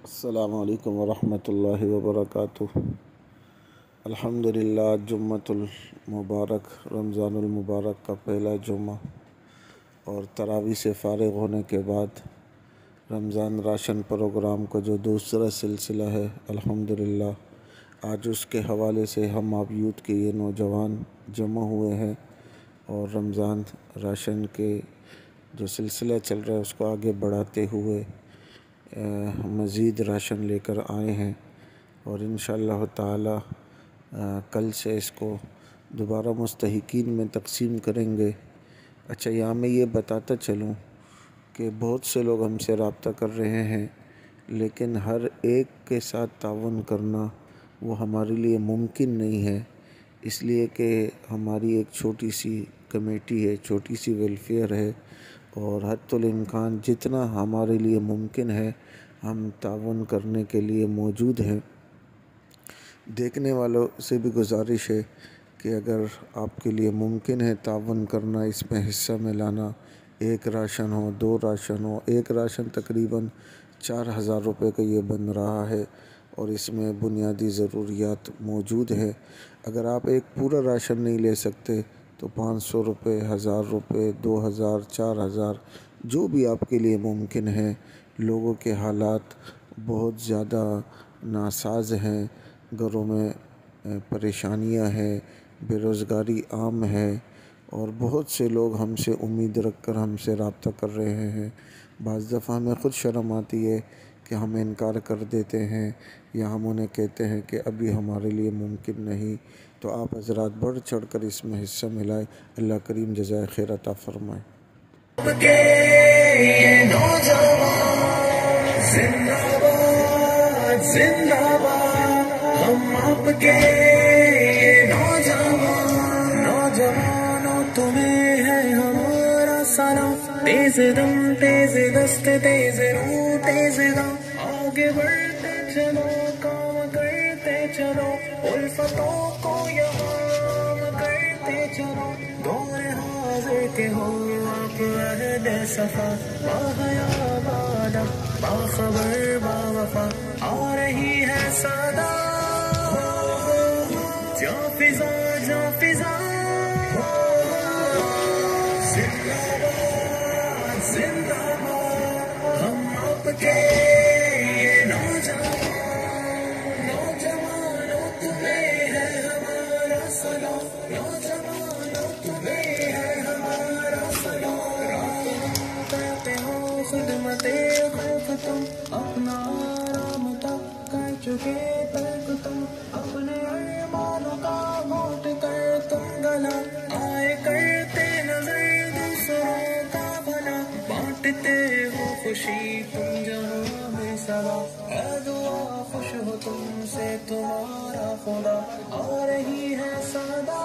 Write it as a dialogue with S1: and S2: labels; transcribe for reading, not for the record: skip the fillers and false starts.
S1: السلام علیکم ورحمۃ اللہ وبرکاتہ۔ الحمدللہ، جمعۃ المبارک، رمضان المبارک کا پہلا جمعہ اور تراویح سے فارغ ہونے کے بعد رمضان راشن پروگرام کا جو دوسرا سلسلہ ہے، الحمدللہ آج اس کے حوالے سے ہم آپ یوتھ کے یہ نوجوان جمع ہوئے ہیں اور رمضان راشن کے جو سلسلہ چل رہا ہے اس کو آگے بڑھاتے ہوئے مزید راشن لے کر آئے ہیں اور انشاءاللہ تعالی کل سے اس کو دوبارہ مستحقین میں تقسیم کریں گے۔ اچھا، یہاں میں یہ بتاتا چلوں کہ بہت سے لوگ ہم سے رابطہ کر رہے ہیں، لیکن ہر ایک کے ساتھ تعاون کرنا وہ ہمارے لیے ممکن نہیں ہے، اس لیے کہ ہماری ایک چھوٹی سی کمیٹی ہے، چھوٹی سی ویلفیئر ہے اور حتی الامکان جتنا ہمارے لیے ممکن ہے ہم تعاون کرنے کے لیے موجود ہیں۔ دیکھنے والوں سے بھی گزارش ہے کہ اگر آپ کے لیے ممکن ہے تعاون کرنا، اس میں حصہ میں لانا، ایک راشن ہو، دو راشن ہو، ایک راشن تقریباً 4000 روپے کا یہ بن رہا ہے اور اس میں بنیادی ضروریات موجود ہے۔ اگر آپ ایک پورا راشن نہیں لے سکتے تو 500 روپے، 1000 روپے، 2000، 4000، جو بھی آپ کے لیے ممکن ہے۔ لوگوں کے حالات بہت زیادہ ناساز ہیں، گھروں میں پریشانیاں ہیں، بے روزگاری عام ہے اور بہت سے لوگ ہم سے امید رکھ کر ہم سے رابطہ کر رہے ہیں۔ بعض دفعہ ہمیں خود شرم آتی ہے کہ ہم انکار کر دیتے ہیں یا ہم انہیں کہتے ہیں کہ ابھی ہمارے لیے ممکن نہیں، تو آپ حضرات بڑھ چڑھ کر اس میں حصہ ملائیں۔ اللہ کریم جزائے خیر عطا فرمائے۔
S2: زندہ باد زندہ باد، ہم آپ کے نوجوانوں، تمہیں ہے ہمارا سلام۔ تیز دم، تیز دست، تیز روح، تیز دم، آگے بڑھتے چلو، کام کرتے چلو، الفتوں کو یہاں کرتے چلو۔ دور حاضر کے ہو آپ عہد صفا، باحیا بادہ، باخبر باوفا، آ رہی ہے صدا، جا فضا جا فضا۔ زندہ باد زندہ باد، ہم آپ کے نوجوانوں، تمہیں ہے ہمارا سلام، نوجوانوں تمہیں ہے ہمارا سلام۔ کرتے ہو خدمت خلق تم، اپنا آرام تک کر چکے ترک تم، اپنے ارمانوں کا گھونٹ کر تم گلا، آئے کرتے نظر دوسروں کا بھلا، بانٹتے ہو خوشی تم جہاں میں سوا، اے دعا خوش ہو تم سے تمہارا خدا، آ رہی ہے صدا۔